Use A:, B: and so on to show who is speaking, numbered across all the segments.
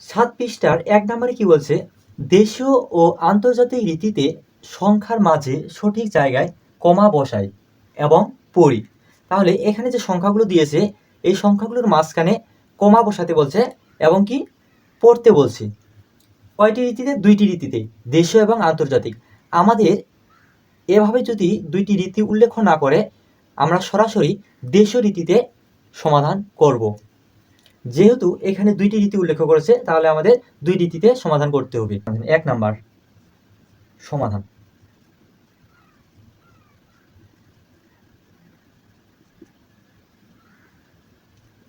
A: 7 পৃষ্ঠার 1 নম্বরে কি বলছে, দেশীয় ও আন্তর্জাতিক রীতিতে সংখ্যার মাঝে সঠিক জায়গায় কমা বসাই এবং পড়ি। তাহলে এখানে যে সংখ্যাগুলো দিয়েছে এই সংখ্যাগুলোর মাঝখানে কমা বসাতে বলছে এবং কি পড়তে বলছে। কয়টি রীতিতে? 2টি রীতিতে, দেশীয় এবং আন্তর্জাতিক। আমাদের এভাবে যদি 2টি রীতি উল্লেখ না করে আমরা সরাসরি দেশীয় রীতিতে সমাধান করব। যেহেতু এখানে 2টি রীতি উল্লেখ করেছে তাহলে আমাদের 2 রীতিতে সমাধান করতে হবে। 1 নাম্বার সমাধান।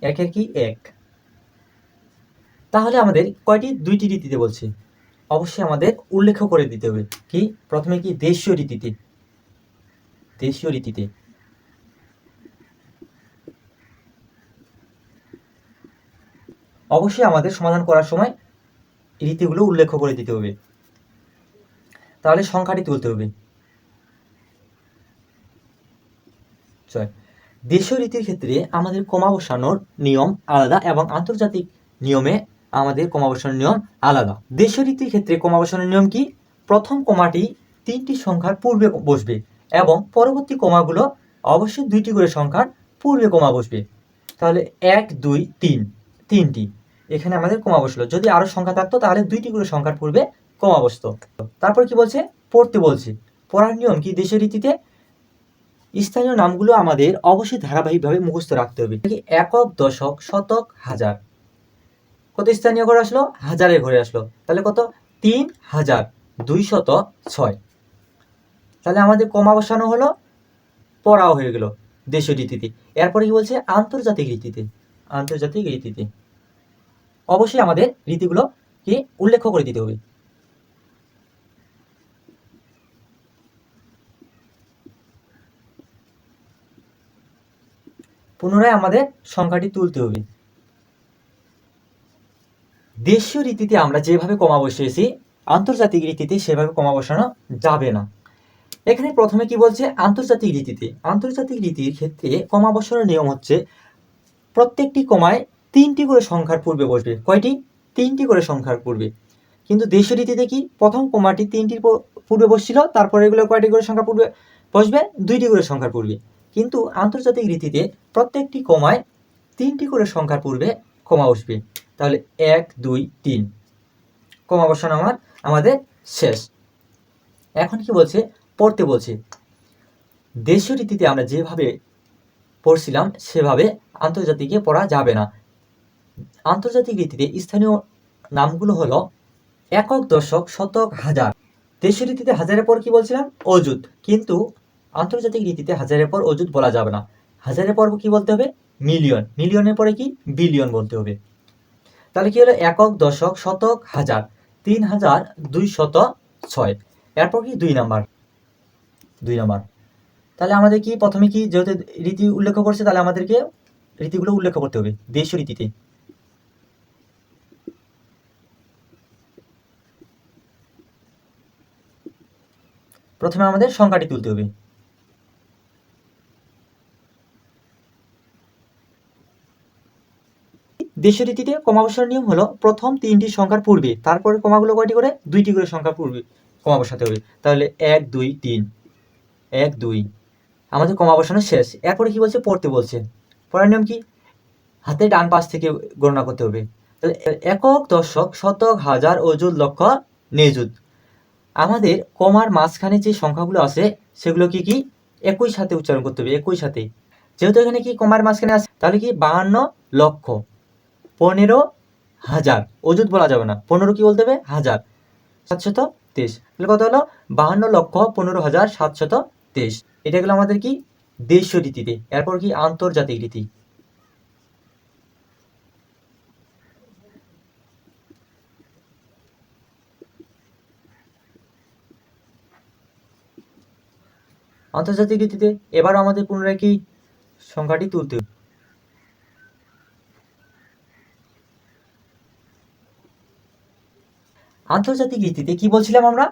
A: একের কি 1। তাহলে আমাদের কয়টি? 2টি রীতিতে বলছি, অবশ্যই আমাদের উল্লেখ করে দিতে হবে। কি? প্রথমে কি? দেশীয় রীতিতে। দেশীয় রীতিতে অবশ্যই আমাদের সমাধান করার সময় রীতিগুলো উল্লেখ করে দিতে হবে। তাহলে সংখ্যাটি তুলতে হবে। দেশীয় রীতির ক্ষেত্রে আমাদের কমা বসানোর নিয়ম আলাদা এবং আন্তর্জাতিক নিয়মে আমাদের কমা বসানোর নিয়ম আলাদা। দেশীয় রীতির ক্ষেত্রে কমা বসানোর নিয়ম কি? প্রথম কমাটি 3টি সংখ্যার পূর্বে বসবে এবং পরবর্তী কমাগুলো অবশ্যই 2টি করে সংখ্যার পূর্বে কমা বসবে। তাহলে 1 2 3 3টি এখানে আমাদের কমা বসলো। যদি আরো সংখ্যা থাকতো তাহলে 2টি করে সংখ্যার পূর্বে কমা বসতো। তারপর কি বলছে? পড়তে বলছে। পড়ার নিয়ম কি? দেশীয় রীতিতে স্থানীয় নামগুলো আমাদের অবশ্যই ধারাবাহিকভাবে মুখস্থ রাখতে হবে। একক, দশক, শতক, হাজার। কত স্থানীয় ঘরে আসলো? হাজারের ঘরে আসলো। তাহলে কত? 3206। তাহলে আমাদের কমা বসানো হলো, পড়াও হয়ে গেল দেশীয় রীতিতে। এরপরে কি বলছে? আন্তর্জাতিক রীতিতে। আন্তর্জাতিক রীতিতে অবশ্যই আমাদের রীতিগুলো কি উল্লেখ করে দিতে হবে। পুনরায় আমাদের সংখ্যাটি তুলতে হবে। দেশীয় রীতিতে আমরা যেভাবে কমা বসিয়েছি আন্তর্জাতিক রীতিতে সেভাবে কমা বসানো যাবে না। এখানে প্রথমে কি বলছে? আন্তর্জাতিক রীতিতে। আন্তর্জাতিক রীতির ক্ষেত্রে কমা বসানোর নিয়ম হচ্ছে প্রত্যেকটি কমায় 3টি করে সংখ্যার পূর্বে বসবে। কয়টি? 3টি করে সংখ্যার পূর্বে। কিন্তু দেশীয় রীতিতে কি? প্রথম কমাটি 3টির পূর্বে বসছিল, তারপরে এগুলো কয়টি করে সংখ্যা পূর্বে বসবে? 2টি করে সংখ্যার পূর্বে। কিন্তু আন্তর্জাতিক রীতিতে প্রত্যেকটি কমায় 3টি করে সংখ্যার পূর্বে কমা বসবে। তাহলে 1 2 3 কমা বসানো আমাদের শেষ। এখন কি বলছে? পড়তে বলছে। দেশীয় রীতিতে আমরা যেভাবে পড়ছিলাম সেভাবে আন্তর্জাতিকে পড়া যাবে না। আন্তর্জাতিক রীতিতে স্থানীয় নামগুলো হলো একক, দশক, শতক, হাজার। দেশীয় রীতিতে হাজারের পর কি বলছিলাম? অযুত। কিন্তু আন্তর্জাতিক রীতিতে হাজারের পর অযুত বলা যাবে না। হাজারের পর কি বলতে হবে? মিলিয়ন। মিলিয়নের পরে কি? বিলিয়ন বলতে হবে। তাহলে কি হলো? একক, দশক, শতক, হাজার। 3206। এরপর কি? 2 নাম্বার। 2 নাম্বার। তাহলে আমাদের কি প্রথমে কি যেহেতু রীতি উল্লেখ করছে তাহলে আমাদেরকে রীতিগুলো উল্লেখ করতে হবে দেশীয় রীতিতে। প্রথমে আমাদের সংখ্যাটি তুলতে হবে। দেশীয় রীতিতে কমা বসানোর নিয়ম হলো প্রথম 3টি সংখ্যার পূর্বে, তারপরে কমাগুলো কয়টি করে? 2টি করে সংখ্যার পূর্বে কমা বসাতে হবে। তাহলে 1 2 3 1 2 আমাদের কমা বসানো শেষ। এরপরে কি বলছে? পড়তে বলছে। পড়ার নিয়ম কি? হাতে ডান পাশ থেকে গণনা করতে হবে। তাহলে একক, দশক, শতক, হাজার, অযুত, লক্ষ, নিযুত। আমাদের কমার মাঝখানে যে সংখ্যাগুলো আছে সেগুলো কি কি একই সাথে উচ্চারণ করতে হবে। একই সাথে, যেহেতু এখানে কি কমার মাঝখানে আছে তাহলে কি 52 লক্ষ, 15,000। অযুত বলা যাবে না, 15 কি বলতে হবে? হাজার। 723। তাহলে কত হলো? 52,15,723। এটা গেলো আমাদের কি দেশীয় রীতিতে। এরপর কি আন্তর্জাতিক রীতি। আন্তর্জাতিক রীতিতে এবার আমাদের পুনরায় কি সংখ্যাটি তুলতে হবে। আন্তর্জাতিক রীতিতে কি বলছিলাম আমরা?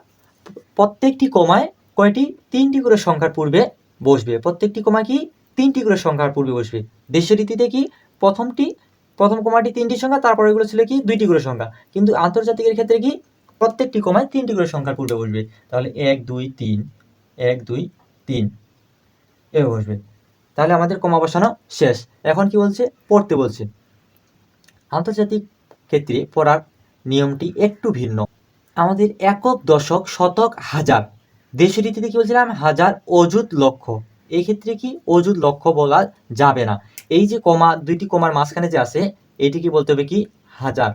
A: প্রত্যেকটি কমায় কয়টি? 3টি করে সংখ্যার পূর্বে বসবে। প্রত্যেকটি কমায় কি? 3টি করে সংখ্যার পূর্বে বসবে। দেশীয় রীতিতে কি? প্রথমটি প্রথম কমাটি 3টি সংখ্যা, তারপর এগুলো ছিল কি 2টি করে সংখ্যা। কিন্তু আন্তর্জাতিকের ক্ষেত্রে কি প্রত্যেকটি কমায় 3টি করে সংখ্যার পূর্বে বসবে। তাহলে 1 2 3 1 2 3 এভাবে বসবে। তাহলে আমাদের কমা বসানো শেষ। এখন কি বলছে? পড়তে বলছে। আন্তর্জাতিক ক্ষেত্রে পড়ার নিয়মটি একটু ভিন্ন। আমাদের একক, দশক, শতক, হাজার। দেশীয় রীতিতে কি বলছিলাম? হাজার, অযুত, লক্ষ। এই ক্ষেত্রে কি অযুত, লক্ষ বলা যাবে না। এই যে কমা, 2টি কমার মাঝখানে যে আছে, এটিকে বলতে হবে কি? হাজার।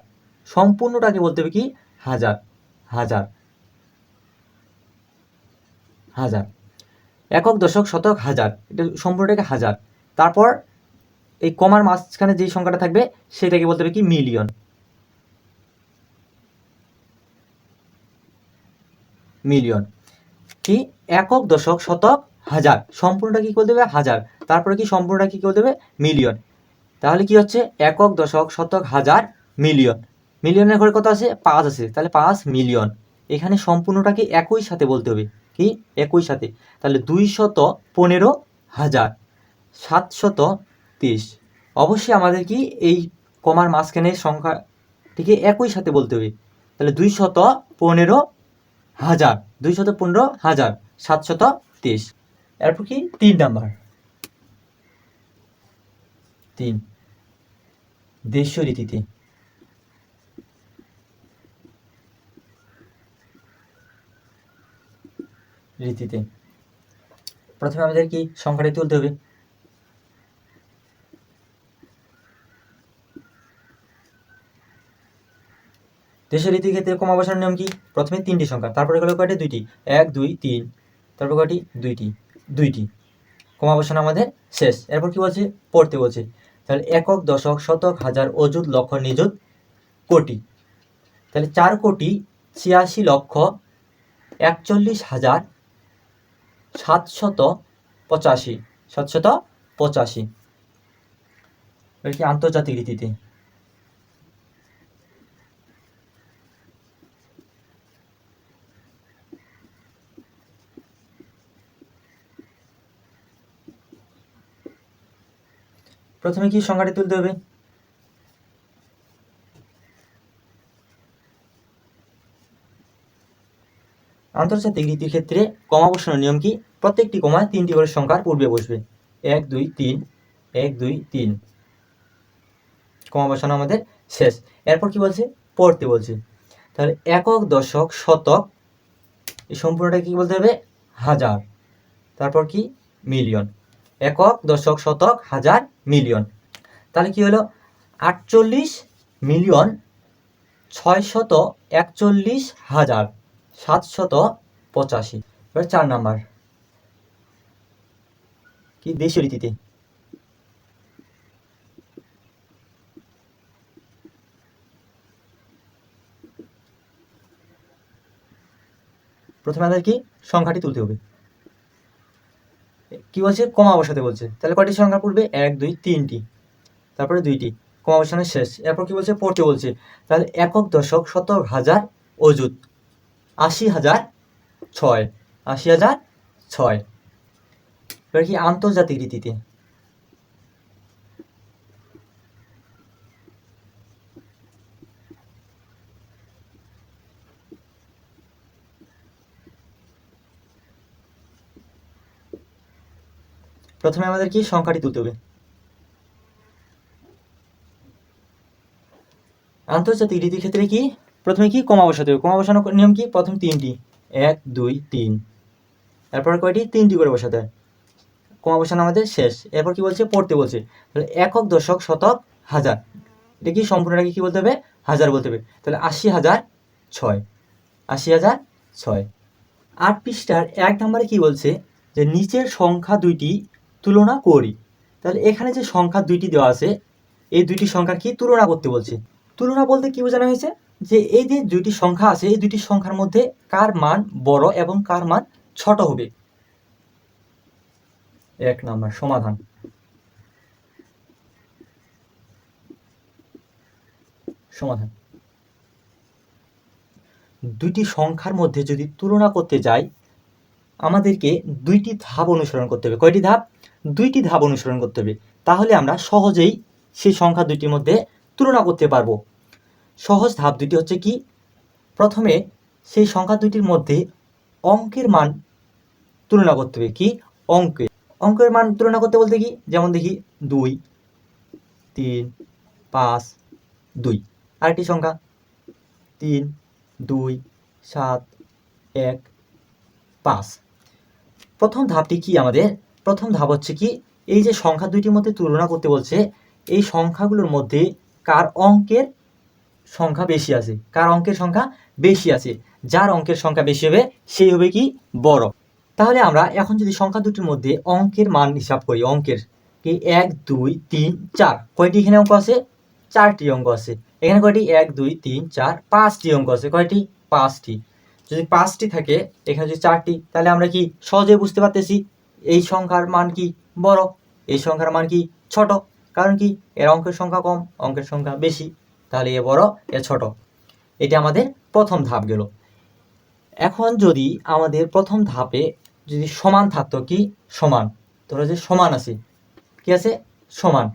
A: সম্পূর্ণটাকে বলতে হবে কি? হাজার। হাজার হাজার। একক, দশক, শতক, হাজার, এটা সম্পূর্ণটাকে হাজার। তারপর এই কমার মাঝখানে যে সংখ্যাটা থাকবে সেটাকে বলতে হবে কি? মিলিয়ন। মিলিয়ন কি? একক, দশক, শতক, হাজার, সম্পূর্ণটা কি বলতে হবে? হাজার। তারপরে কি সম্পূর্ণটা কি বলতে হবে? মিলিয়ন। তাহলে কি হচ্ছে? একক, দশক, শতক, হাজার, মিলিয়ন। মিলিয়নের ঘরে কত আছে? 5 আছে, তাহলে 5 মিলিয়ন। এখানে সম্পূর্ণটাকে একই সাথে বলতে হবে কি? একই সাথে। তাহলে 215,000 730। অবশ্যই আমাদের কি এই কমার মাঝখানের সংখ্যাটিকে একই সাথে বলতে হবে। তাহলে 215,000 215,000 730। এরপর কি? 3 নাম্বার। 3 দেশীয় রীতিতে। প্রথমে আমাদের কি সংখ্যাটি তুলতে হবে। দেশীয় রীতির ক্ষেত্রে কমা বসানোর নিয়ম কি? প্রথমে 3টি সংখ্যা, তারপরে হলো কয়টি? 2টি। 1 2 3, তারপর কয়টি? 2টি। কমা বসানো আমাদের শেষ। এরপর কি বলছে? পড়তে বলছে। তাহলে একক, দশক, শতক, হাজার, অযুত, লক্ষ, নিযুত, কোটি। তাহলে 4,86,785। 785 এটা কি আন্তর্জাতিক রীতিতে। প্রথমে কি সংখ্যাটি তুলতে হবে। আন্তর্জাতিক রীতির ক্ষেত্রে কমা বসানোর নিয়ম কি? প্রত্যেকটি কমা 3টি করে সংখ্যার পূর্বে বসবে। 1 2 3 1 2 3। কমা বসানো আমাদের শেষ। এরপর কি বলছে? পড়তে বলছে। তাহলে একক, দশক, শতক, এই সম্পূর্ণটা কি বলতে হবে? হাজার। তারপর কি? মিলিয়ন। একক, দশক, শতক, হাজার, মিলিয়ন। তাহলে কি হলো? 48,641,785। এবার 4 নাম্বার কি? দেশীয় রীতিতে। প্রথমে আমাদের কি সংখ্যাটি তুলতে হবে। কি বলছে? কমা বসাতে বলছে। তাহলে কয়টি সংখ্যা পড়বে? 1 2 3টি, তারপরে 2টি। কমা বসানো শেষ। এরপর কি বলছে? পড়তে বলছে। তাহলে একক, দশক, শতক, হাজার, অযুত, 80,006। 80,006। এবার কি? আন্তর্জাতিক রীতিতে। প্রথমে আমাদের কি সংখ্যাটি তুলতে হবে। আন্তর্জাতিক রীতির ক্ষেত্রে কি? প্রথমে কি? কমা বসাতে হবে। কমা বসানোর নিয়ম কি? প্রথম 3টি, 1 2 3। এরপর কয়টি? 3টি করে বসাতে হয়। কমা বসানো আমাদের শেষ। এরপর কি বলছে? পড়তে বলছে। তাহলে একক, দশক, শতক, হাজার, এটা কি সম্পূর্ণটাকে কি বলতে হবে? হাজার বলতে হবে। তাহলে 80,006। 80,006। 8 পৃষ্ঠার 1 নম্বরে কি বলছে? যে নিচের সংখ্যা 2টি তুলনা করি। তাহলে এখানে যে সংখ্যা 2টি দেওয়া আছে, এই 2টি সংখ্যার কি তুলনা করতে বলছে। তুলনা বলতে কি বোঝানো হয়েছে? যে এই যে 2টি সংখ্যা আছে, এই 2টি সংখ্যার মধ্যে কার মান বড় এবং কার মান ছোট হবে। 1 নম্বর সমাধান। দুইটি সংখ্যার মধ্যে যদি তুলনা করতে যাই, আমাদেরকে 2টি ধাপ অনুসরণ করতে হবে। কয়টি ধাপ? 2টি ধাপ অনুসরণ করতে হবে। তাহলে আমরা সহজেই সেই সংখ্যা দুইটির মধ্যে তুলনা করতে পারবো। সহজ ধাপ দুটি হচ্ছে কি, প্রথমে সেই সংখ্যা দুইটির মধ্যে অঙ্কের মান তুলনা করতে হবে। কি অঙ্কের মান তুলনা করতে বলতে কি, যেমন দেখি 2 3 5 2, আরেকটি সংখ্যা 3 2 7 1 5। প্রথম ধাপটি কি, আমাদের প্রথম ধাপ হচ্ছে কি, এই যে সংখ্যা দুইটির মধ্যে তুলনা করতে বলছে, এই সংখ্যাগুলোর মধ্যে কার অঙ্কের সংখ্যা বেশি আছে, কার অঙ্কের সংখ্যা বেশি আছে। যার অঙ্কের সংখ্যা বেশি হবে সেই হবে কি বড়। তাহলে আমরা এখন যদি সংখ্যা দুটির মধ্যে অঙ্কের মান হিসাব করি, অঙ্কের কি 1 2 3 4, কয়টি এখানে অঙ্ক আছে? 4টি অঙ্ক আছে। এখানে কয়টি? 1 2 3 4 5টি অঙ্ক আছে। কয়টি? 5টি। যদি 5টি থাকে, এখানে যদি 4টি, তাহলে আমরা কি সহজে বুঝতে পারতেছি এই সংখ্যার মান কি বড়, এই সংখ্যার মান কি ছোট। কারণ কি, এর অঙ্কের সংখ্যা কম, অঙ্কের সংখ্যা বেশি, তাহলে এ বড় এ ছোট। এটা আমাদের প্রথম ধাপ গেল। এখন যদি আমাদের প্রথম ধাপে যদি সমান থাকতো, কি সমান, ধরো যে সমান আছে, কি আছে সমান,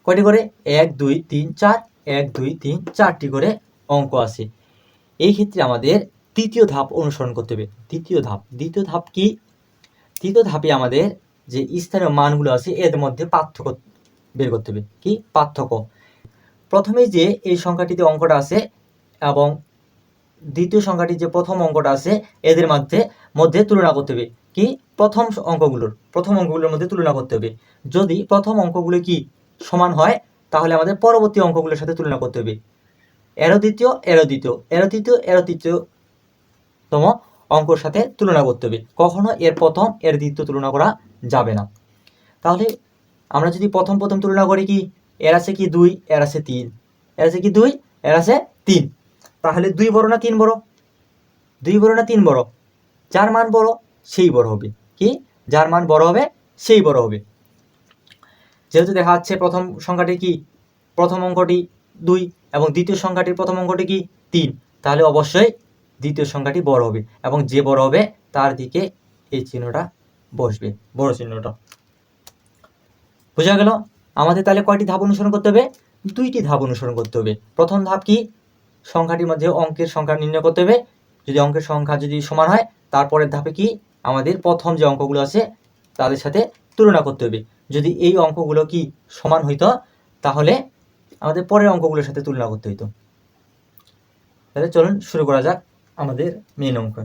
A: কয়টি করে? 1 2 3 4, 1 2 3 4টি করে অঙ্ক আছে। এই ক্ষেত্রে আমাদের তৃতীয় ধাপ অনুসরণ করতে হবে। দ্বিতীয় ধাপ কি? তৃতীয় ধাপে আমাদের যে স্থানীয় মানগুলো আছে এর মধ্যে পার্থক্য বের করতে হবে। কি পার্থক্য? প্রথমে যে এই সংখ্যাটিতে অঙ্কটা আছে এবং দ্বিতীয় সংখ্যাটি যে প্রথম অঙ্কটা আছে, এদের মধ্যে তুলনা করতে হবে। কি প্রথম অঙ্কগুলোর মধ্যে তুলনা করতে হবে। যদি প্রথম অঙ্কগুলো কি সমান হয়, তাহলে আমাদের পরবর্তী অঙ্কগুলোর সাথে তুলনা করতে হবে। এরও তৃতীয়তম অঙ্কর সাথে তুলনা করতে হবে। কখনো এর প্রথম এর দ্বিতীয় তুলনা করা যাবে না। তাহলে আমরা যদি প্রথম তুলনা করি, কি এর আছে কি 2, এর আছে 3, এর আছে কি 2, এর আছে 3, তাহলে 2 বড় না 3 বড়? 2 বড় না 3 বড়? যার মান বড় সেই বড় হবে। কি যার মান বড় হবে সেই বড় হবে। যেহেতু দেখা যাচ্ছে প্রথম সংখ্যাটি কি, প্রথম অঙ্কটি 2 এবং দ্বিতীয় সংখ্যাটির প্রথম অঙ্কটি কি 3, তাহলে অবশ্যই দ্বিতীয় সংখ্যাটি বড় হবে এবং যে বড় হবে তার দিকে এই চিহ্নটা বসবে, বড় চিহ্নটা। বোঝা গেল? আমাদের তাহলে কয়টি ধাপ অনুসরণ করতে হবে? 2টি ধাপ অনুসরণ করতে হবে। প্রথম ধাপ কি, সংখ্যাটির মধ্যে অঙ্কের সংখ্যা নির্ণয় করতে হবে। যদি অঙ্কের সংখ্যা যদি সমান হয়, তারপরের ধাপে কি আমাদের প্রথম যে অঙ্কগুলো আছে তাদের সাথে তুলনা করতে হবে। যদি এই অঙ্কগুলো কি সমান হইতো, তাহলে আমাদের পরের অঙ্কগুলোর সাথে তুলনা করতে হইতো। তাহলে চলুন শুরু করা যাক আমাদের মেন অঙ্ক।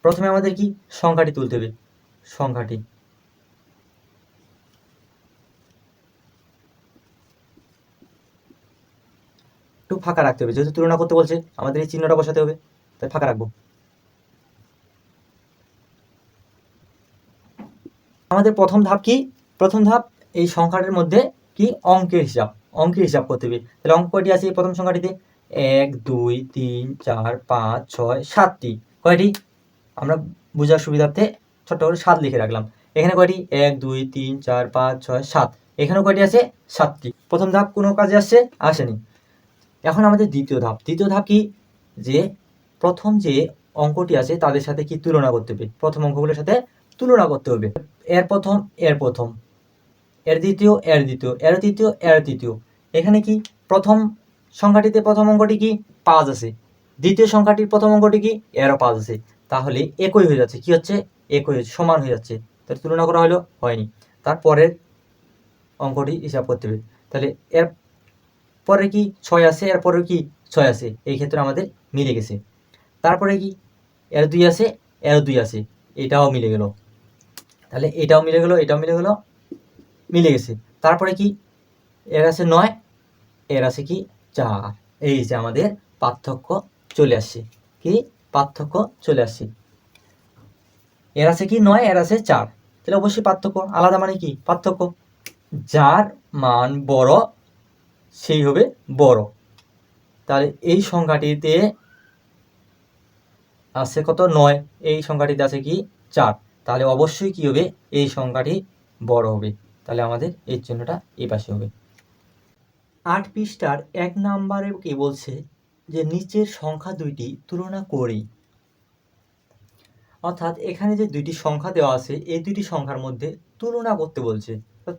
A: প্রথমে আমাদের কি সংখ্যাটি তুলতে হবে। সংখ্যাটি একটু ফাঁকা রাখতে হবে, যেহেতু তুলনা করতে বলছে আমাদের এই চিহ্নটা বসাতে হবে, তাই ফাঁকা রাখবো। আমাদের প্রথম ধাপ কি, প্রথম ধাপ এই সংখ্যাটির মধ্যে কি অঙ্কের হিসাব করতে হবে। তাহলে অঙ্ক কয়টি আছে প্রথম সংখ্যাটিতে? 1 2 3 4 5 6 7টি। কয়টি? আমরা বোঝার সুবিধার্থে ছোট্ট করে 7 লিখে রাখলাম। এখানে কয়টি? 1 2 3 4 5 6 7, এখানেও কয়টি আছে? 7টি। প্রথম ধাপ কোনো কাজে আসেনি। এখন আমাদের দ্বিতীয় ধাপ কি, যে প্রথম যে অঙ্কটি আছে তাদের সাথে কি তুলনা করতে হবে, প্রথম অঙ্কগুলোর সাথে তুলনা করতে হবে। এর প্রথম, এর দ্বিতীয়, এর তৃতীয়, এর তৃতীয়। এখানে কি প্রথম সংখ্যাটিতে প্রথম অঙ্কটি কি 5 আছে, দ্বিতীয় সংখ্যাটির প্রথম অঙ্কটি কি এরও 5 আছে, তাহলে একই হয়ে যাচ্ছে। কি হচ্ছে? একই হচ্ছে, সমান হয়ে যাচ্ছে। তাহলে তুলনা করা হলো, হয়নি। তারপরের অঙ্কটি হিসাব করতে হবে। তাহলে এর পরে কি 6 আছে, এরপরে কি 6 আছে, এই ক্ষেত্রে আমাদের মিলে গেছে। তারপরে কি এর 2 আছে, এর 2 আছে, এটাও মিলে গেল। তাহলে এটাও মিলে গেল, মিলে গেছে। তারপরে কি এর আছে 9, এর আছে কি 4, এই যে আমাদের পার্থক্য চলে আসছে। কি পার্থক্য চলে আসছে? এর আছে কি 9, এর আছে 4, তাহলে অবশ্যই পার্থক্য। আলাদা মানে কি পার্থক্য। যার মান বড় সেই হবে বড়। তাহলে এই সংখ্যাটিতে আছে কত? 9, এই সংখ্যাটিতে আছে কি 4, তাহলে অবশ্যই কি হবে? এই সংখ্যাটি বড় হবে। তাহলে আমাদের এই চিহ্নটা এই পাশে হবে। 8 পৃষ্ঠার 1 নম্বরে কি বলছে যে নিচের সংখ্যা দুইটি তুলনা করি। অর্থাৎ এখানে যে দুইটি সংখ্যা দেওয়া আছে, এই দুইটি সংখ্যার মধ্যে তুলনা করতে বলছে,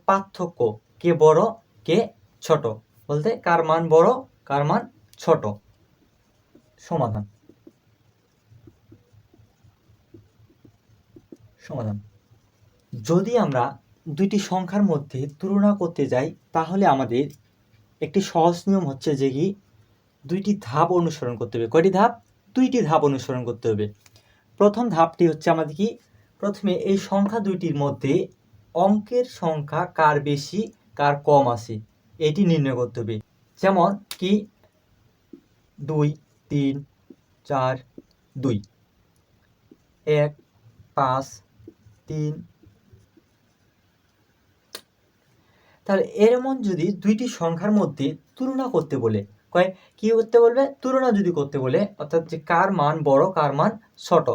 A: পার্থক্য কে বড় কে ছোট, বলতে কার মান বড় কার মান ছোট। সমাধান সমাধান যদি আমরা দুইটি সংখ্যার মধ্যে তুলনা করতে যাই তাহলে আমাদের একটি সহজ নিয়ম হচ্ছে যে কি দুইটি ধাপ অনুসরণ করতে হবে। কয়টি ধাপ? দুইটি ধাপ অনুসরণ করতে হবে। প্রথম ধাপটি হচ্ছে আমাদের কি, প্রথমে এই সংখ্যা দুইটির মধ্যে অঙ্কের সংখ্যা কার বেশি কার কম আছে এটি নির্ণয় করতে হবে। যেমন কি 2 3 4 2, 1 5 3। তাহলে এমন যদি দুইটি সংখ্যার মধ্যে তুলনা করতে বলে, কি করতে বলবে? তুলনা যদি করতে বলে, অর্থাৎ যে কার মান বড় কার মান ছোট,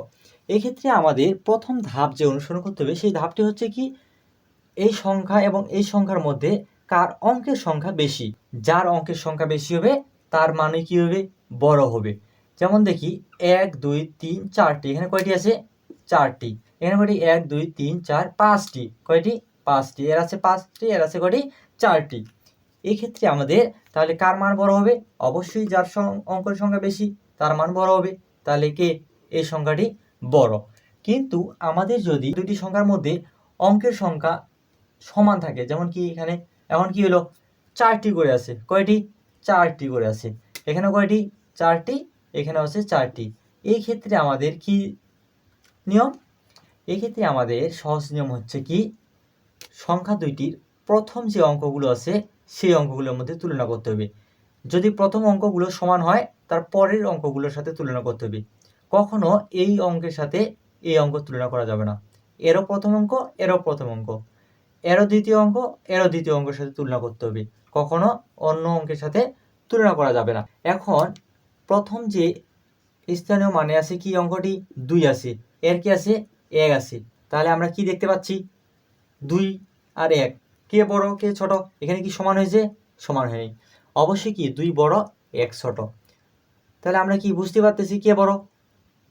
A: এক্ষেত্রে আমাদের প্রথম ধাপ যে অনুসরণ করতে হবে সেই ধাপটি হচ্ছে কি এই সংখ্যা এবং এই সংখ্যার মধ্যে কার অঙ্কের সংখ্যা বেশি, যার অঙ্কের সংখ্যা বেশি হবে তার মানে কি হবে? বড় হবে। যেমন দেখি 1 2 3 4টি, এখানে কয়টি আছে? 4টি। এখানে কয়টি? 1 2 3 4 5টি। কয়টি? 5টি। এর আছে 5টি, এর আছে কয়টি? 4টি। এই ক্ষেত্রে আমাদের তাহলে কার মান বড় হবে? অবশ্যই যার অঙ্কের সংখ্যা বেশি তার মান বড় হবে। তাহলে কে? এই সংখ্যাটি বড়। কিন্তু আমাদের যদি দুটি সংখ্যার মধ্যে অঙ্কের সংখ্যা সমান থাকে, যেমন কি এখানে এখন কি হলো 4টি করে আছে, কয়টি? 4টি করে আছে। এখানে কয়টি? 4টি, এখানে আছে 4টি। এই ক্ষেত্রে আমাদের কি নিয়ম? এই ক্ষেত্রে আমাদের সহজ নিয়ম হচ্ছে কি সংখ্যা দুইটির প্রথম যে অঙ্কগুলো আছে সেই অঙ্কগুলোর মধ্যে তুলনা করতে হবে। যদি প্রথম অঙ্কগুলো সমান হয় তার পরের অঙ্কগুলোর সাথে তুলনা করতে হবে। কখনো এই অঙ্কের সাথে এই অঙ্ক তুলনা করা যাবে না। এরও প্রথম অঙ্ক এরও প্রথম অঙ্ক, এরও দ্বিতীয় অঙ্ক এরও দ্বিতীয় অঙ্কের সাথে তুলনা করতে হবে, কখনো অন্য অঙ্কের সাথে তুলনা করা যাবে না। এখন প্রথম যে স্থানীয় মানে আছে কি অঙ্কটি 2 আছে, এর কি আছে? 1 আছে। তাহলে আমরা কি দেখতে পাচ্ছি? 2 আর 1 কে বড় কে ছোট? এখানে কি সমান হয়েছে? সমান হয়নি। অবশ্যই কি 2 বড় 1 ছোট। তাহলে আমরা কি বুঝতে পারতেছি কে বড়?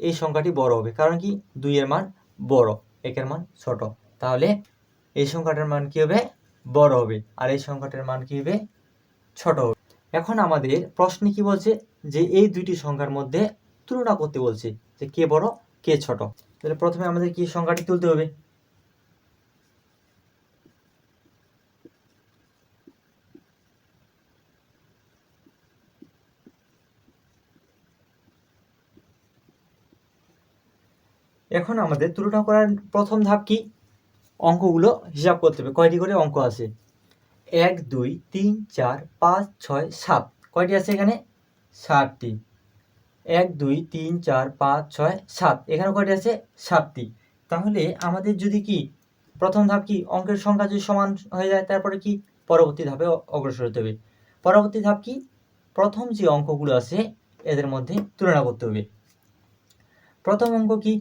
A: এই সংখ্যাটি বড় হবে, কারণ কি 2 এর মান বড় 1 এর মান ছোট। তাহলে এই সংখ্যাটার মান কি হবে? বড় হবে, আর এই সংখ্যাটার মান কি হবে? ছোট হবে। এখন আমাদের প্রশ্নে কি বলছে যে এই দুইটি সংখ্যার মধ্যে তুলনা করতে বলছে যে কে বড় কে ছোট। তাহলে প্রথমে আমাদের কি সংখ্যাটি তুলতে হবে। এখন আমাদের তুলনা করার প্রথম ধাপ কি? অঙ্কগুলো হিসাব করতে হবে। কয়টি করে অঙ্ক আছে? 1 2 3 4 5 6 7। কয়টি আছে এখানে? 7টি। 1 2 3 4 5 6 7, এখানে কয়টি আছে? 7টি। তাহলে আমাদের যদি কি প্রথম ধাপ কি অঙ্কের সংখ্যা যদি সমান হয়ে যায় তারপরে কি পরবর্তী ধাপে অগ্রসর হতে হবে। পরবর্তী ধাপ কি? প্রথম যে অঙ্কগুলো আছে এদের মধ্যে তুলনা করতে হবে। প্রথম অঙ্ক কি?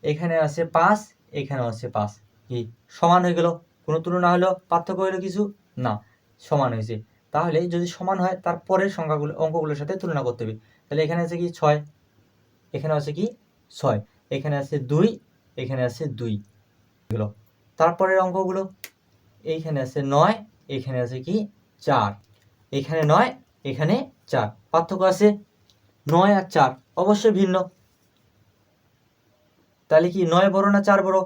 A: এখানে আছে 5, এখানেও আছে 5, কি সমান হয়ে গেল? কোনো তুলনা হলো? পার্থক্য হলো কিছু? না, সমান হয়েছে। তাহলে যদি সমান হয় তারপরের সংখ্যাগুলো অঙ্কগুলোর সাথে তুলনা করতে হবে। তাহলে এখানে আছে কি 6, এখানে আছে কি 6, এখানে আছে 2, এখানে আছে 2 গেল। তারপরের অঙ্কগুলো এইখানে আছে 9, এখানে আছে কি 4, এখানে 9 এখানে 4, পার্থক্য আছে 9 আর 4 অবশ্যই ভিন্ন। তাহলে কি 9 বড় না 4 বড়?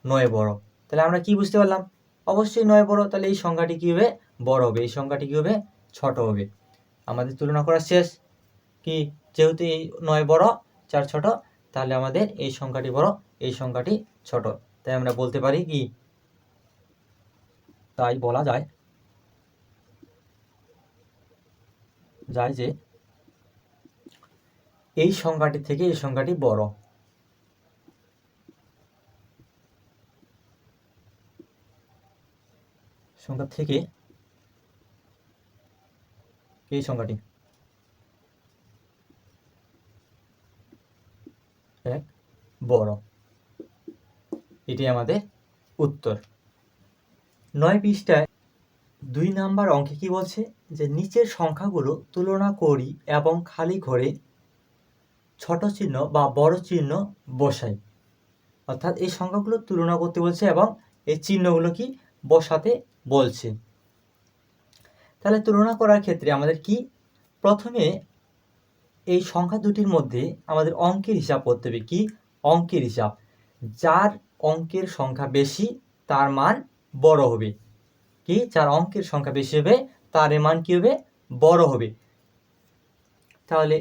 A: 9 বড়। তাহলে আমরা কি বুঝতে পারলাম? অবশ্যই 9 বড়। তাহলে এই সংখ্যাটি কি হবে? বড় হবে। এই সংখ্যাটি কি হবে? ছোট হবে। আমাদের তুলনা করা শেষ। কি যেহেতু এই 9 বড় 4 ছোট, তাহলে আমাদের এই সংখ্যাটি বড় এই সংখ্যাটি ছোট। তাই আমরা বলতে পারি কি, তাই বলা যায় যে এই সংখ্যাটি থেকে এই সংখ্যাটি বড়। সংখ্যা থেকে এই সংখ্যাটি এক বড়। এটি আমাদের উত্তর। 9 পৃষ্ঠায় 2 নাম্বার অঙ্কে কি বলছে যে নিচের সংখ্যাগুলো তুলনা করি এবং খালি ঘরে ছোট চিহ্ন বা বড় চিহ্ন বসাই। অর্থাৎ এই সংখ্যাগুলো তুলনা করতে বলছে এবং এই চিহ্নগুলো কি বসাতে বলছে। তাহলে তুলনা করার ক্ষেত্রে আমাদের কি প্রথমে এই সংখ্যা দুটির মধ্যে আমাদের অঙ্কের হিসাব করতে হবে। কি অঙ্কের হিসাব? যার অঙ্কের সংখ্যা বেশি তার মান বড় হবে। কি যার অঙ্কের সংখ্যা বেশি হবে তার মান কি হবে? বড় হবে। তাহলে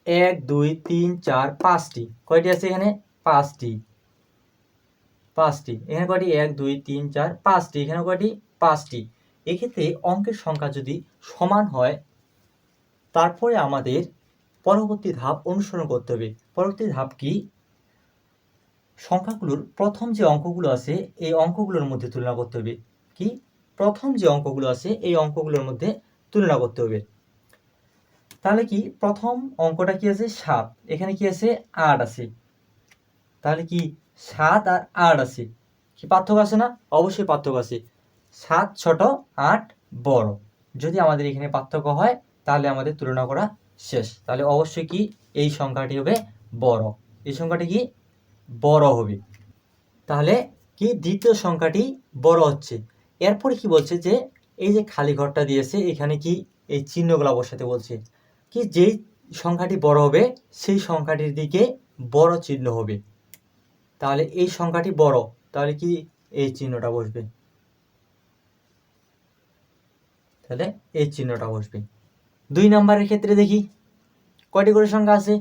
A: 1 2 3 4 5টি কয়টি আছে এখানে? 5টি। এখানে কয়টি? 1 2 3 4 5টি। এখানে কয়টি? 5টি। এক্ষেত্রে অঙ্কের সংখ্যা যদি সমান হয় তারপরে আমাদের পরবর্তী ধাপ অনুসরণ করতে হবে। পরবর্তী ধাপ কি? সংখ্যাগুলোর প্রথম যে অঙ্কগুলো আছে এই অঙ্কগুলোর মধ্যে তুলনা করতে হবে। কি প্রথম যে অঙ্কগুলো আছে এই অঙ্কগুলোর মধ্যে তুলনা করতে হবে। তাহলে কি প্রথম অঙ্কটা কি আছে? 7। এখানে কি আছে? 8 আছে। তাহলে কি 7 আর 8 আছে, কি পার্থক্য আছে না? অবশ্যই পার্থক্য আছে। 7 ছোট, 8 বড়। যদি আমাদের এখানে পার্থক্য হয় তাহলে আমাদের তুলনা করা শেষ। তাহলে অবশ্যই কি এই সংখ্যাটি হবে বড়। এই সংখ্যাটি কি বড় হবে। তাহলে কি দ্বিতীয় সংখ্যাটি বড় হচ্ছে। এরপরে কি বলছে যে এই যে খালি ঘরটা দিয়েছে এখানে কি এই চিহ্নগুলো বসাতে বলছে। কি যেই সংখ্যাটি বড় হবে সেই সংখ্যাটির দিকে বড় চিহ্ন হবে। তাহলে এই সংখ্যাটি বড়, তাহলে কি এই চিহ্নটা বসবে। তাহলে এই চিহ্নটা বসবে। 2 নম্বরের ক্ষেত্রে দেখি কয়টি করে সংখ্যা আছে?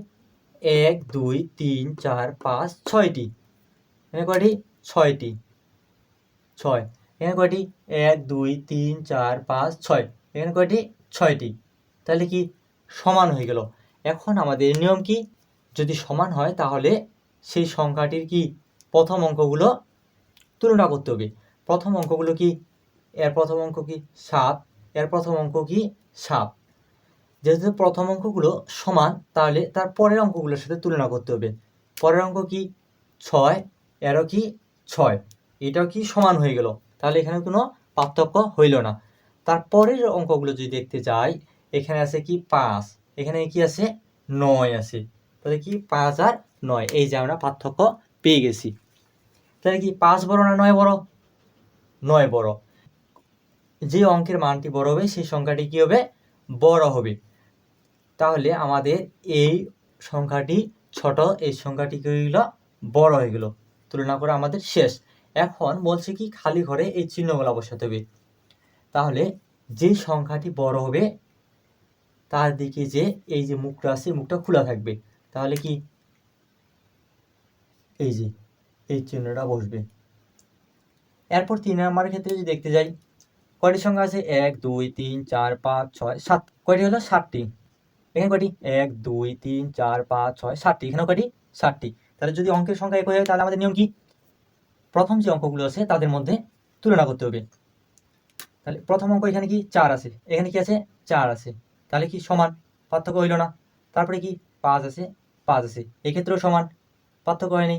A: 1 2 3 4 5 6টি। এখানে কয়টি? 6টি। 6। এখানে কয়টি? 1 2 3 4 5 6। এখানে কয়টি? 6টি। তাহলে কি সমান হয়ে গেল। এখন আমাদের নিয়ম কি? যদি সমান হয় তাহলে সেই সংখ্যাটির কি প্রথম অঙ্কগুলো তুলনা করতে হবে। প্রথম অঙ্কগুলো কি? এর প্রথম অঙ্ক কি? 7। এর প্রথম অঙ্ক কি? 7। যেহেতু প্রথম অঙ্কগুলো সমান তাহলে তার পরের অঙ্কগুলোর সাথে তুলনা করতে হবে। পরের অঙ্ক কি? 6। এরও কি? 6। এটাও কি সমান হয়ে গেল। তাহলে এখানে কোনো পার্থক্য হইল না। তারপরের অঙ্কগুলো যদি দেখতে যাই, এখানে আছে কি? 5। এখানে কি আছে? 9 আছে। তাহলে কি 5 আর 9, এই যে আমরা পার্থক্য পেয়ে গেছি। তাহলে কি 5 বড় না 9 বড়? 9 বড়। যে অঙ্কের মানটি বড় হবে সেই সংখ্যাটি কি হবে? বড় হবে। তাহলে আমাদের এই সংখ্যাটি ছোট, এই সংখ্যাটি কি হয়ে গেল? বড় হয়ে গেল। তুলনা করে আমাদের শেষ। এখন বলছে কি খালি ঘরে এই চিহ্নগুলো বসাতে হবে। তাহলে যে সংখ্যাটি বড় হবে তার দিকে যে এই যে মুখটা আছে মুখটা খোলা থাকবে। তাহলে কি এই যে এই চিহ্নটা বসবে। এরপর 3 নম্বরের ক্ষেত্রে যদি দেখতে যাই, কয়টি সংখ্যা আছে? 1 2 3 4 5 6 7। কয়টি হলো? 7টি। এখানে কয়টি? 1 2 3 4 5 6 7টি। এখানে কয়টি? 7টি। তাহলে যদি অঙ্কের সংখ্যা একই হয় তাহলে আমাদের নিয়ম কি? প্রথম যে অঙ্কগুলো আছে তাদের মধ্যে তুলনা করতে হবে। তাহলে প্রথম অঙ্ক এখানে কি? 4 আছে। এখানে কি আছে? 4 আছে। তাহলে কি সমান, পার্থক্য হইল না। তারপরে কি 5 আছে, 5 আছে। এক্ষেত্রেও সমান, পার্থক্য হয়নি।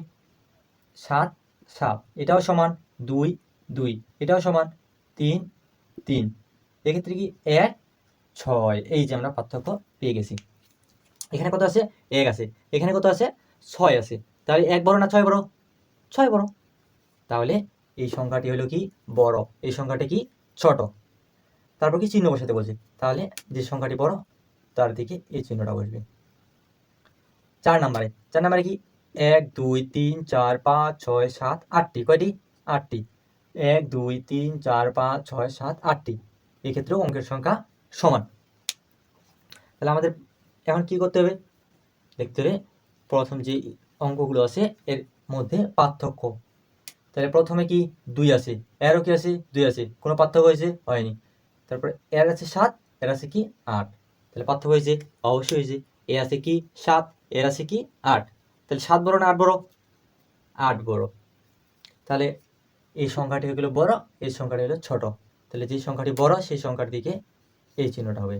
A: 7 7, এটাও সমান। 2 2, এটাও সমান। 3 3, এক্ষেত্রে কি 1 6। এই যে আমরা পার্থক্য পেয়ে গেছি। এখানে কত আছে? 1 আছে। এখানে কত আছে? 6 আছে। তাহলে 1 বড় না 6 বড়? 6 বড়। তাহলে এই সংখ্যাটি হলো কি? বড়। এই সংখ্যাটি কি? ছোট। তারপর কি চিহ্ন বসাতে বলছে। তাহলে যে সংখ্যাটি বড় তার দিকে এই চিহ্নটা বসবে। 4 নম্বরে কি? 1 2 3 4 5 6 7 8টি। কয়টি? 8টি। 1 2 3 4 5 6 7 8টি। এক্ষেত্রেও অঙ্কের সংখ্যা সমান। তাহলে আমাদের এখন কি করতে হবে? দেখতে হবে প্রথম যে অঙ্কগুলো আছে এর মধ্যে পার্থক্য। তাহলে প্রথমে কি? 2 আছে। এরও কি আছে? 2 আছে। কোনো পার্থক্য হয়েছে? হয়নি। তারপরে এর আছে 7, এর আছে কি? 8। তাহলে পার্থক্য হয়েছে? অবশ্যই হয়েছে। এ আছে কি? 7, এর আছে কি? 8। তাহলে 7 বড় না 8 বড়? 8 বড়। তাহলে এই সংখ্যাটি হয়ে গেল বড়, এই সংখ্যাটি হলো ছোট। তাহলে যে সংখ্যাটি বড় সেই সংখ্যার দিকে এই চিহ্নটা হবে।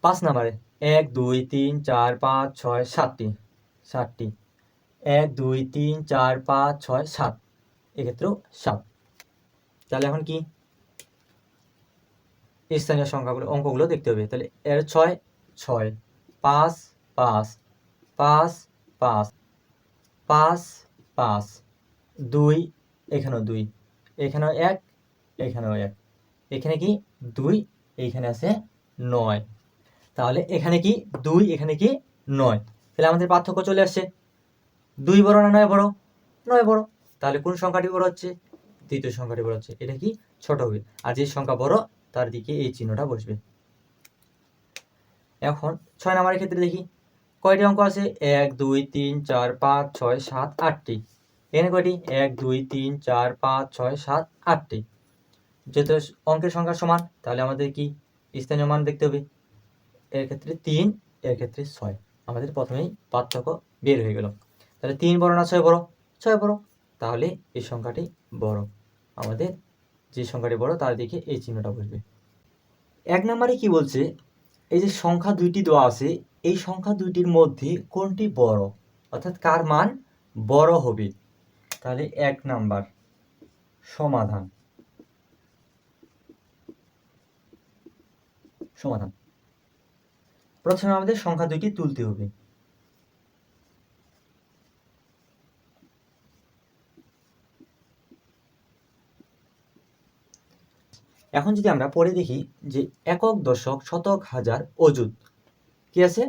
A: 5 নম্বরে 1 2 3 4 5 6 7টি। 7টি। 1 2 3 4 5 6 7, এক্ষেত্রেও 7। তাহলে এখন কি? স্থানীয় সংখ্যাগুলো অঙ্কগুলো দেখতে হবে। তাহলে এর 6 6, 5 5 5 5 5 5, 2, এখানেও 2, এখানেও 1, এখানেও 1। এখানে কি? 2, এইখানে আছে 9। তাহলে এখানে কি 2, এখানে কি 9। তাহলে আমাদের পার্থক্য চলে আসছে। 2 বড় না 9 বড়? 9 বড়। তাহলে কোন সংখ্যাটি বড় হচ্ছে? দ্বিতীয় সংখ্যাটি বড় হচ্ছে। এটা কি ছোট হবে। আর যে সংখ্যা বড় তার দিকে এই চিহ্নটা বসবে। এখন 6 নম্বরের ক্ষেত্রে দেখি কয়টি অঙ্ক আছে? 1 2 3 4 5 6 7 8টি। এখানে কয়টি? 1 2 3 4 5 6 7 8টি। যেহেতু অঙ্কের সংখ্যা সমান তাহলে আমাদের কি স্থানীয় মান দেখতে হবে। এর ক্ষেত্রে 3, এর ক্ষেত্রে 6। আমাদের প্রথমেই পার্থক্য বের হয়ে গেল। তাহলে 3 বড় না 6 বড়? 6 বড়। তাহলে এই সংখ্যাটি বড়। আমাদের যে সংখ্যাটি বড় তার দিকে এই চিহ্নটা বসবে। 1 নম্বরে কি বলছে? এই যে সংখ্যা দুইটি দেওয়া আছে, এই সংখ্যা দুইটির মধ্যে কোনটি বড়, অর্থাৎ কার মান বড় হবে। তাহলে 1 নাম্বার সমাধান। প্রথমে আমাদের সংখ্যা দুইটি তুলতে হবে। এখন যদি আমরা পড়ে দেখি যে একক, দশক, শতক, হাজার, অযুত কি আছে?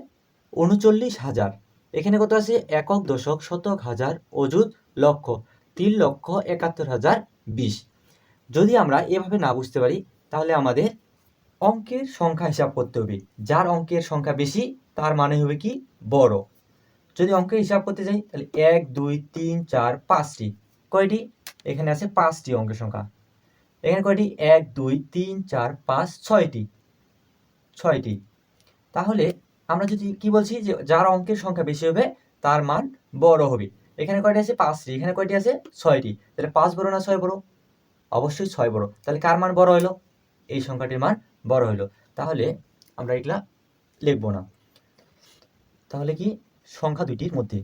A: 39,000। এখানে কত আছে? একক, দশক, শতক, হাজার, অযুত, লক্ষ। 3,71,020। যদি আমরা এভাবে না বুঝতে পারি তাহলে আমাদের অঙ্কের সংখ্যা হিসাব করতে হবে। যার অঙ্কের সংখ্যা বেশি তার মানে হবে কি বড়। যদি অঙ্কের হিসাব করতে যাই তাহলে 1 2 3 4 5টি। কয়টি? এখানে আছে 5টি অঙ্কের সংখ্যা। এখানে কয়টি? 1 2 3 4 5 6টি। 6টি। তাহলে আমরা যদি কি বলছি যে যার অঙ্কের সংখ্যা বেশি হবে তার মান বড় হবে। এখানে কয়টি আছে? 5টি। এখানে কয়টি আছে? 6টি। তাহলে 5 বড় না 6 বড়? অবশ্যই 6 বড়। তাহলে কার মান বড় হলো? এই সংখ্যাটির মান বড় হলো। তাহলে আমরা এগুলা লিখব না। তাহলে কি সংখ্যা দুইটির মধ্যে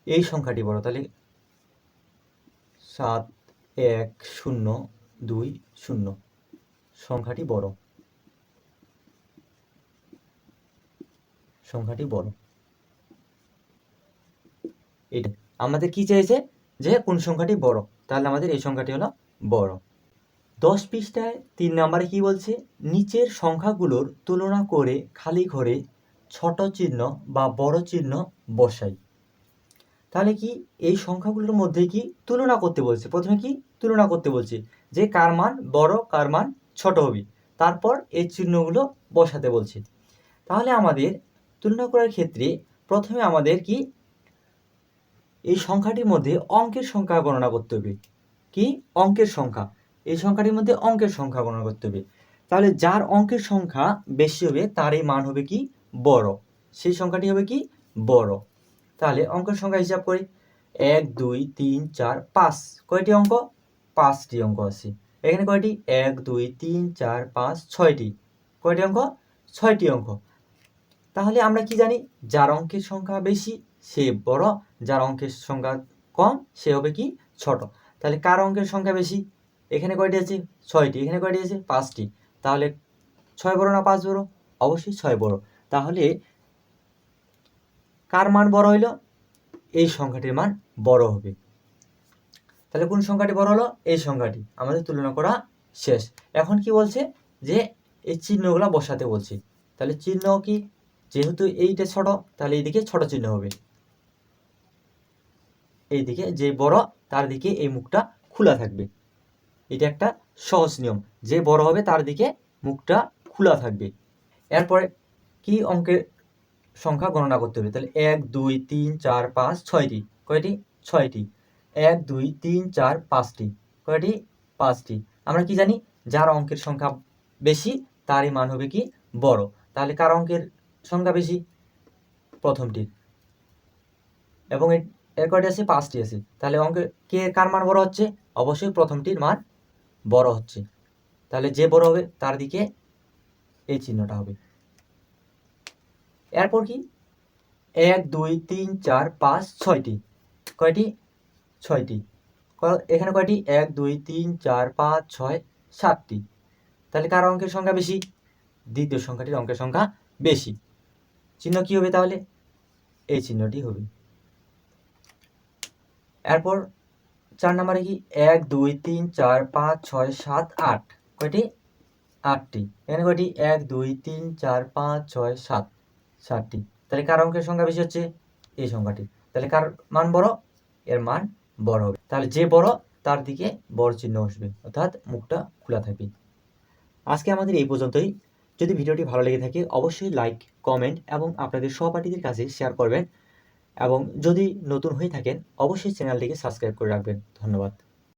A: এই সংখ্যাটি বড়। তাহলে 7 1 0 2 0 সংখ্যাটি বড়। সংখ্যাটি বড়। এটা আমাদের কি চাইছে যে কোন সংখ্যাটি বড়। তাহলে আমাদের এই সংখ্যাটি হলো বড়। 10 পৃষ্ঠায় 3 নম্বরে কি বলছে? নিচের সংখ্যাগুলোর তুলনা করে খালি ঘরে ছোট চিহ্ন বা বড় চিহ্ন বসাই। তাহলে কি এই সংখ্যাগুলোর মধ্যে কি তুলনা করতে বলছে। প্রথমে কি তুলনা করতে বলছে যে কার মান বড় কার মান ছোট হবে। তারপর এই চিহ্নগুলো বসাতে বলছে। তাহলে আমাদের তুলনা করার ক্ষেত্রে প্রথমে আমাদের কি এই সংখ্যাটির মধ্যে অঙ্কের সংখ্যা গণনা করতে হবে। কি অঙ্কের সংখ্যা? এই সংখ্যাটির মধ্যে অঙ্কের সংখ্যা গণনা করতে হবে। তাহলে যার অঙ্কের সংখ্যা বেশি হবে তার এই মান হবে কি বড়। সেই সংখ্যাটি হবে কি বড়। তাহলে অঙ্কের সংখ্যা হিসাব করি। 1 2 3 4 5 কয়টি অঙ্ক? 5টি অঙ্ক আছে। এখানে কয়টি? 1 2 3 4 5 6টি। কয়টি অঙ্ক? 6টি অঙ্ক। তাহলে আমরা কি জানি? যার অঙ্কের সংখ্যা বেশি সে বড়, যার অঙ্কের সংখ্যা কম সে হবে কি ছোট। তাহলে কার অঙ্কের সংখ্যা বেশি? এখানে কয়টি আছে? 6টি। এখানে কয়টি আছে? 5টি। তাহলে 6 বড় না 5 বড়? অবশ্যই 6 বড়। তাহলে কার মান বড় হইল? এই সংখ্যাটির মান বড় হবে। তাহলে কোন সংখ্যাটি বড় হলো? এই সংখ্যাটি। আমাদের তুলনা করা শেষ। এখন কি বলছে যে এই চিহ্নগুলো বসাতে বলছি। তাহলে চিহ্ন কি? যেহেতু এইটা ছোট তাহলে এইদিকে ছোট চিহ্ন হবে। এইদিকে যে বড় তার দিকে এই মুখটা খোলা থাকবে। এটা একটা সহজ নিয়ম। যে বড় হবে তার দিকে মুখটা খোলা থাকবে। এরপরে কি অঙ্কের সংখ্যা গণনা করতে হবে। তাহলে 1 2 3 4 5 6টি। কয়টি? 6টি। 1 2 3 4 5টি। কয়টি? 5টি। আমরা কি জানি? যার অঙ্কের সংখ্যা বেশি তারই মান হবে কি বড়। তাহলে কার অঙ্কের সংখ্যা বেশি? প্রথমটির। এবং এর কয়টি আছে? 5টি আছে। তাহলে অঙ্কের কে কার মান বড় হচ্ছে? অবশ্যই প্রথমটির মান বড় হচ্ছে। তাহলে যে বড় হবে তার দিকে এই চিহ্নটা হবে। এরপর কি 1 2 3 4 5 6টি। কয়টি? 6টি। এখানে কয়টি? 1 2 3 4 5 6 7টি। তাহলে কার অঙ্কের সংখ্যা বেশি? দ্বিতীয় সংখ্যাটির অঙ্কের সংখ্যা বেশি। চিহ্ন কি হবে তাহলে? এই চিহ্নটি হবে। এরপর 4 নম্বরে কি 1 2 3 4 5 6 7 8 কয়টি? 8টি। এখানে কয়টি? 1 2 3 4 5 6 7 7টি। তাহলে কার অঙ্কের সংখ্যা বেশি হচ্ছে? এই সংখ্যাটি। তাহলে কার মান বড়? এর মান বড় হবে। তাহলে যে বড় তার দিকে বড় চিহ্ন আসবে, অর্থাৎ মুখটা খোলা থাকবে। আজকে আমাদের এই পর্যন্তই। যদি ভিডিওটি ভালো লেগে থাকে অবশ্যই লাইক, কমেন্ট এবং আপনাদের সহপাঠীদের কাছে শেয়ার করবেন এবং যদি নতুন হয়ে থাকেন অবশ্যই চ্যানেলটিকে সাবস্ক্রাইব করে রাখবেন। ধন্যবাদ।